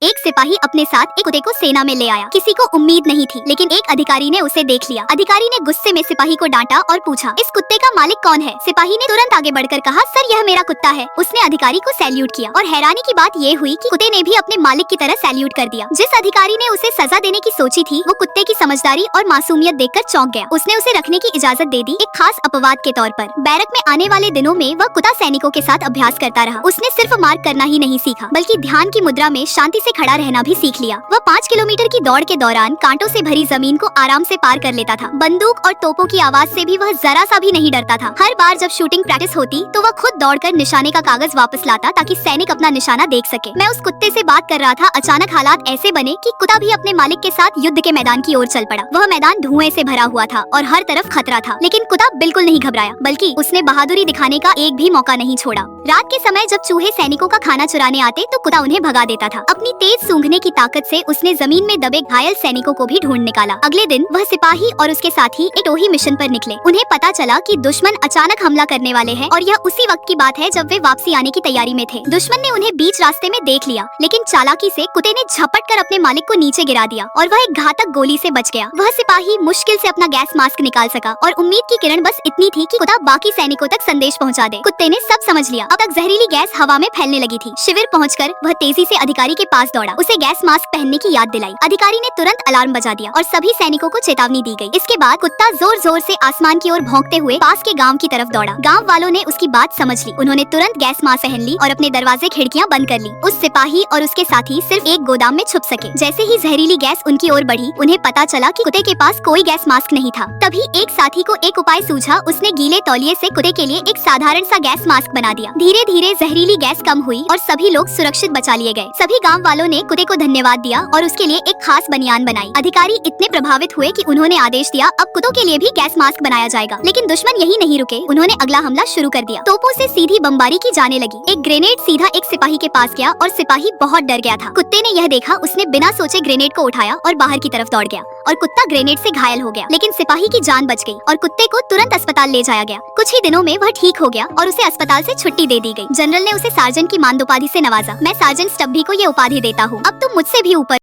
एक सिपाही अपने साथ एक कुत्ते को सेना में ले आया। किसी को उम्मीद नहीं थी, लेकिन एक अधिकारी ने उसे देख लिया। अधिकारी ने गुस्से में सिपाही को डांटा और पूछा, इस कुत्ते का मालिक कौन है? सिपाही ने तुरंत आगे बढ़कर कहा, सर यह मेरा कुत्ता है। उसने अधिकारी को सैल्यूट किया और हैरानी की बात ये हुई कि कुत्ते ने भी अपने मालिक की तरह सैल्यूट कर दिया। जिस अधिकारी ने उसे सजा देने की सोची थी, वो कुत्ते की समझदारी और मासूमियत देखकर चौंक गया। उसने उसे रखने की इजाजत दे दी, एक खास अपवाद के तौर पर। बैरक में आने वाले दिनों में वह कुत्ता सैनिकों के साथ अभ्यास करता रहा। उसने सिर्फ मार्क करना ही नहीं सीखा, बल्कि ध्यान की मुद्रा में शांति से खड़ा रहना भी सीख लिया। वह 5 किलोमीटर की दौड़ के दौरान कांटों से भरी जमीन को आराम से पार कर लेता था। बंदूक और तोपों की आवाज से भी वह जरा सा भी नहीं डरता था। हर बार जब शूटिंग प्रैक्टिस होती तो वह खुद दौड़कर निशाने का कागज वापस लाता ताकि सैनिक अपना निशाना देख सके। मैं उस कुत्ते से बात कर रहा था, अचानक हालात ऐसे बने कि कुत्ता भी अपने मालिक के साथ युद्ध के मैदान की ओर चल पड़ा। वह मैदान धुएं से भरा हुआ था और हर तरफ खतरा था, लेकिन कुत्ता बिल्कुल नहीं घबराया, बल्कि उसने बहादुरी दिखाने का एक भी मौका नहीं छोड़ा। रात के समय जब चूहे सैनिकों का खाना चुराने आते तो कुत्ता उन्हें भगा देता था। अपनी तेज सूंघने की ताकत से उसने जमीन में दबे घायल सैनिकों को भी ढूंढ निकाला। अगले दिन वह सिपाही और उसके साथी एक टोही मिशन पर निकले। उन्हें पता चला कि दुश्मन अचानक हमला करने वाले हैं और यह उसी वक्त की बात है जब वे वापसी आने की तैयारी में थे। दुश्मन ने उन्हें बीच रास्ते में देख लिया, लेकिन चालाकी से कुत्ते ने झपट कर अपने मालिक को नीचे गिरा दिया और वह एक घातक गोली से बच गया। वह सिपाही मुश्किल से अपना गैस मास्क निकाल सका और उम्मीद की किरण बस इतनी थी कि कुत्ता बाकी सैनिकों तक संदेश पहुंचा दे। कुत्ते ने सब समझ लिया। अब तक जहरीली गैस हवा में फैलने लगी थी। शिविर पहुंचकर वह तेजी से अधिकारी के पास दौड़ा, उसे गैस मास्क पहनने की याद दिलाई। अधिकारी ने तुरंत अलार्म बजा दिया और सभी सैनिकों को चेतावनी दी गई। इसके बाद कुत्ता जोर जोर से आसमान की ओर भौंकते हुए पास के गांव की तरफ दौड़ा। गांव वालों ने उसकी बात समझ ली। उन्होंने तुरंत गैस मास्क पहन ली और अपने दरवाजे खिड़कियां बंद कर ली। उस सिपाही और उसके साथी सिर्फ एक गोदाम में छुप सके। जैसे ही जहरीली गैस उनकी ओर बढ़ी, उन्हें पता चला कि कुत्ते के पास कोई गैस मास्क नहीं था। तभी एक साथी को एक उपाय सूझा। उसने गीले तौलिए से कुत्ते के लिए एक साधारण सा गैस मास्क बना दिया। धीरे धीरे जहरीली गैस कम हुई और सभी लोग सुरक्षित बचा लिए गए। सभी गांव वालों ने कुत्ते को धन्यवाद दिया और उसके लिए एक खास बनियान बनाई। अधिकारी इतने प्रभावित हुए कि उन्होंने आदेश दिया, अब कुत्तों के लिए भी गैस मास्क बनाया जाएगा। लेकिन दुश्मन यही नहीं रुके, उन्होंने अगला हमला शुरू कर दिया। तोपों से सीधी बमबारी की जाने लगी। एक ग्रेनेड सीधा एक सिपाही के पास गया और सिपाही बहुत डर गया था। कुत्ते ने यह देखा, उसने बिना सोचे ग्रेनेड को उठाया और बाहर की तरफ दौड़ गया और कुत्ता ग्रेनेड से घायल हो गया। लेकिन सिपाही की जान बच गई और कुत्ते को तुरंत अस्पताल ले जाया गया। कुछ ही दिनों में वह ठीक हो गया और उसे अस्पताल से छुट्टी दे दी गई। जनरल ने उसे सार्जेंट की मानद उपाधि से नवाजा। मैं सार्जेंट स्टब्बी को ये उपाधि देता हूँ। अब तुम मुझसे भी ऊपर